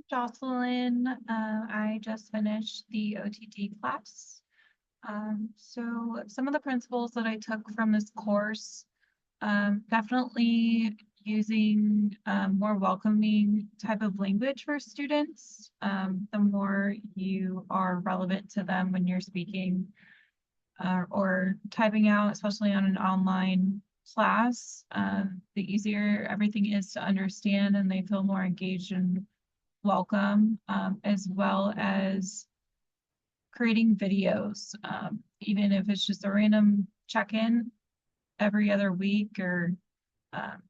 Jocelyn. I just finished the OTD class. So some of the principles that I took from this course, definitely using more welcoming type of language for students. The more you are relevant to them when you're speaking or typing out, especially on an online class, the easier everything is to understand and they feel more engaged and welcome, as well as creating videos, even if it's just a random check-in every other week um,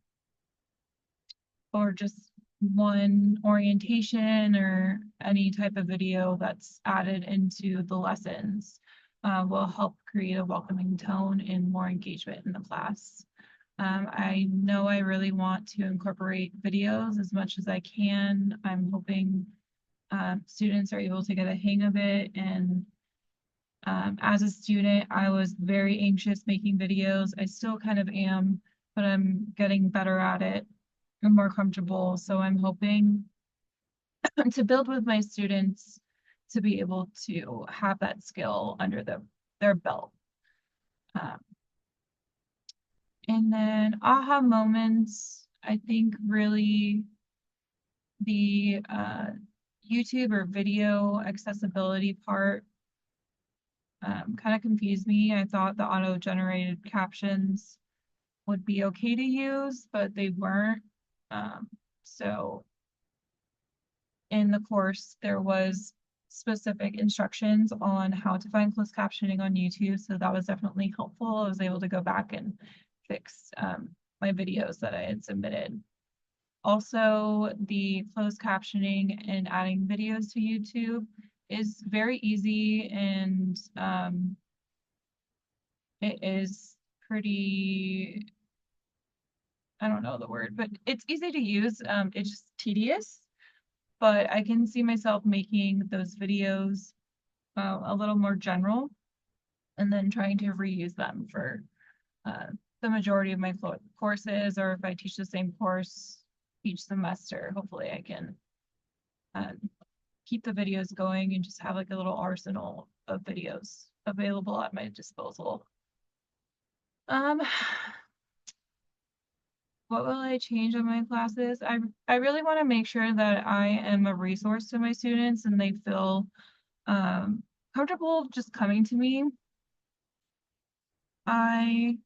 or just one orientation or any type of video that's added into the lessons will help create a welcoming tone and more engagement in the class. I know I really want to incorporate videos as much as I can. I'm hoping students are able to get a hang of it. And as a student, I was very anxious making videos. I still kind of am, but I'm getting better at it and more comfortable. So I'm hoping to build with my students to be able to have that skill under their belt. Um, and then aha moments, I think really the YouTube or video accessibility part kind of confused me. I thought the auto-generated captions would be okay to use, but they weren't. So in the course, there was specific instructions on how to find closed captioning on YouTube. So that was definitely helpful. I was able to go back and fix my videos that I had submitted. Also, the closed captioning and adding videos to YouTube is very easy and it is pretty, I don't know the word, but it's easy to use. It's just tedious, but I can see myself making those videos a little more general and then trying to reuse them for uh, the majority of my courses, or if I teach the same course each semester, hopefully I can um, keep the videos going and just have like a little arsenal of videos available at my disposal. Um, what will I change on my classes? I really want to make sure that I am a resource to my students and they feel um, comfortable just coming to me. I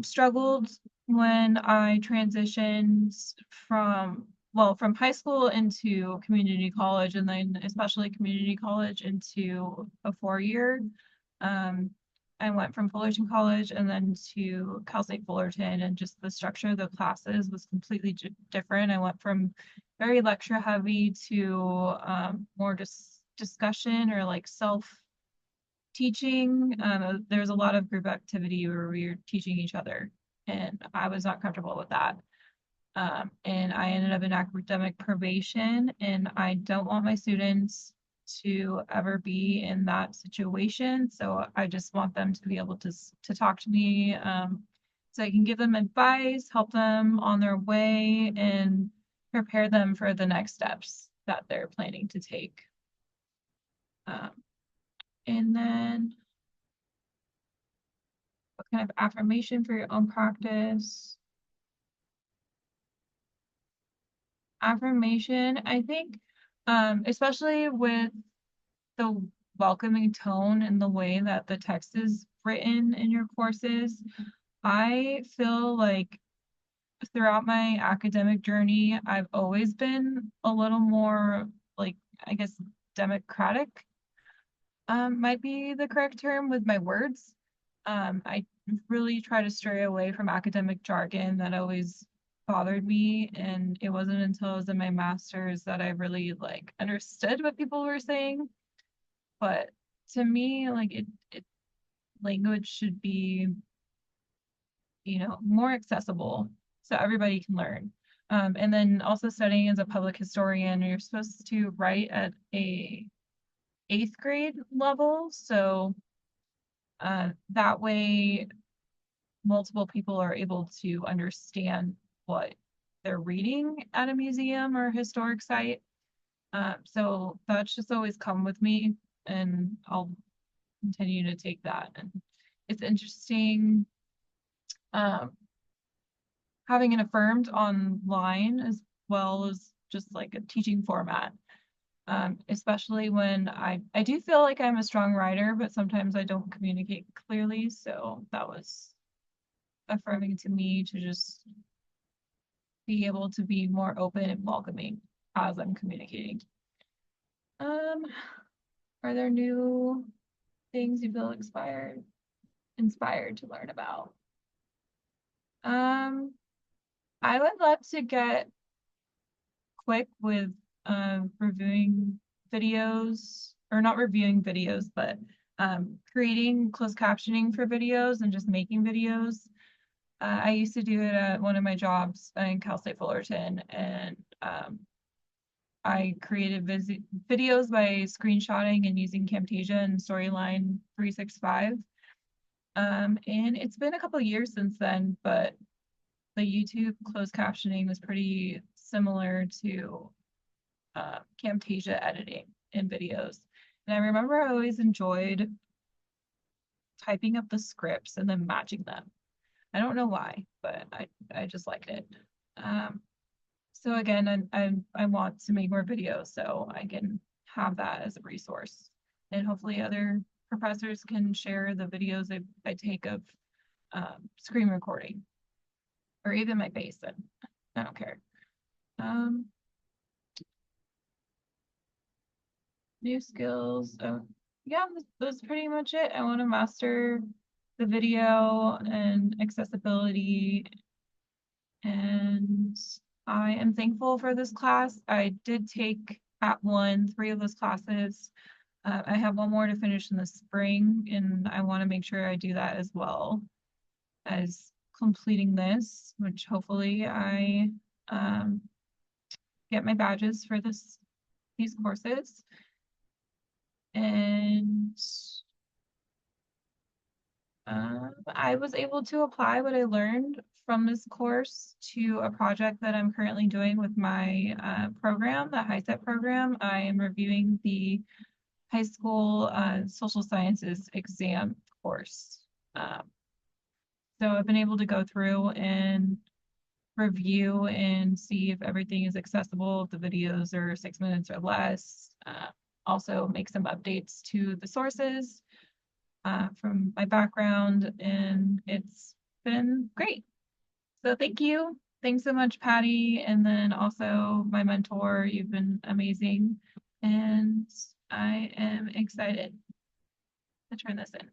struggled when I transitioned from high school into community college, and then especially community college into a 4-year. Um, I went from Fullerton College and then to Cal State Fullerton, and just the structure of the classes was completely different. I went from very lecture heavy to more just discussion or like self teaching. There's a lot of group activity where we were teaching each other, and I was not comfortable with that. And I ended up in academic probation, and I don't want my students to ever be in that situation. So I just want them to be able to talk to me, so I can give them advice, help them on their way, and prepare them for the next steps that they're planning to take. Um, and then what kind of affirmation for your own practice? Affirmation, I think, especially with the welcoming tone and the way that the text is written in your courses, I feel like throughout my academic journey, I've always been a little more like, I guess, democratic, might be the correct term with my words. I really try to stray away from academic jargon that always bothered me, and it wasn't until I was in my master's that I really like understood what people were saying. But to me, like it language should be, more accessible so everybody can learn. And then also studying as a public historian, you're supposed to write at a eighth grade level, so that way multiple people are able to understand what they're reading at a museum or historic site. So that's just always come with me, and I'll continue to take that. And it's interesting um, having it affirmed online as well as just like a teaching format. Especially when I do feel like I'm a strong writer, but sometimes I don't communicate clearly. So that was affirming to me to just be able to be more open and welcoming as I'm communicating. Um, are there new things you feel inspired to learn about? Um, I would love to get quick with reviewing videos, or not reviewing videos, but creating closed captioning for videos and just making videos. I used to do it at one of my jobs in Cal State Fullerton, and I created videos by screenshotting and using Camtasia and Storyline 365. And it's been a couple years since then, but the YouTube closed captioning was pretty similar to Camtasia editing in videos. And I remember I always enjoyed typing up the scripts and then matching them. I don't know why, but I just liked it. Um, so again, I want to make more videos so I can have that as a resource, and hopefully other professors can share the videos I take of screen recording, or even my face. And I don't care. Um, New skills. Oh, yeah, that's pretty much it. I want to master the video and accessibility, and I am thankful for this class. I did take at one 3 of those classes. I have one more to finish in the spring, and I want to make sure I do that as well as completing this, which hopefully I um, get my badges for these courses. And I was able to apply what I learned from this course to a project that I'm currently doing with my program, the HiSET program. I am reviewing the high school social sciences exam course. Um, so I've been able to go through and review and see if everything is accessible, if the videos are 6 minutes or less. Also make some updates to the sources from my background, and it's been great. So thank you. Thanks so much, Patty. And then also my mentor, you've been amazing. And I am excited to turn this in.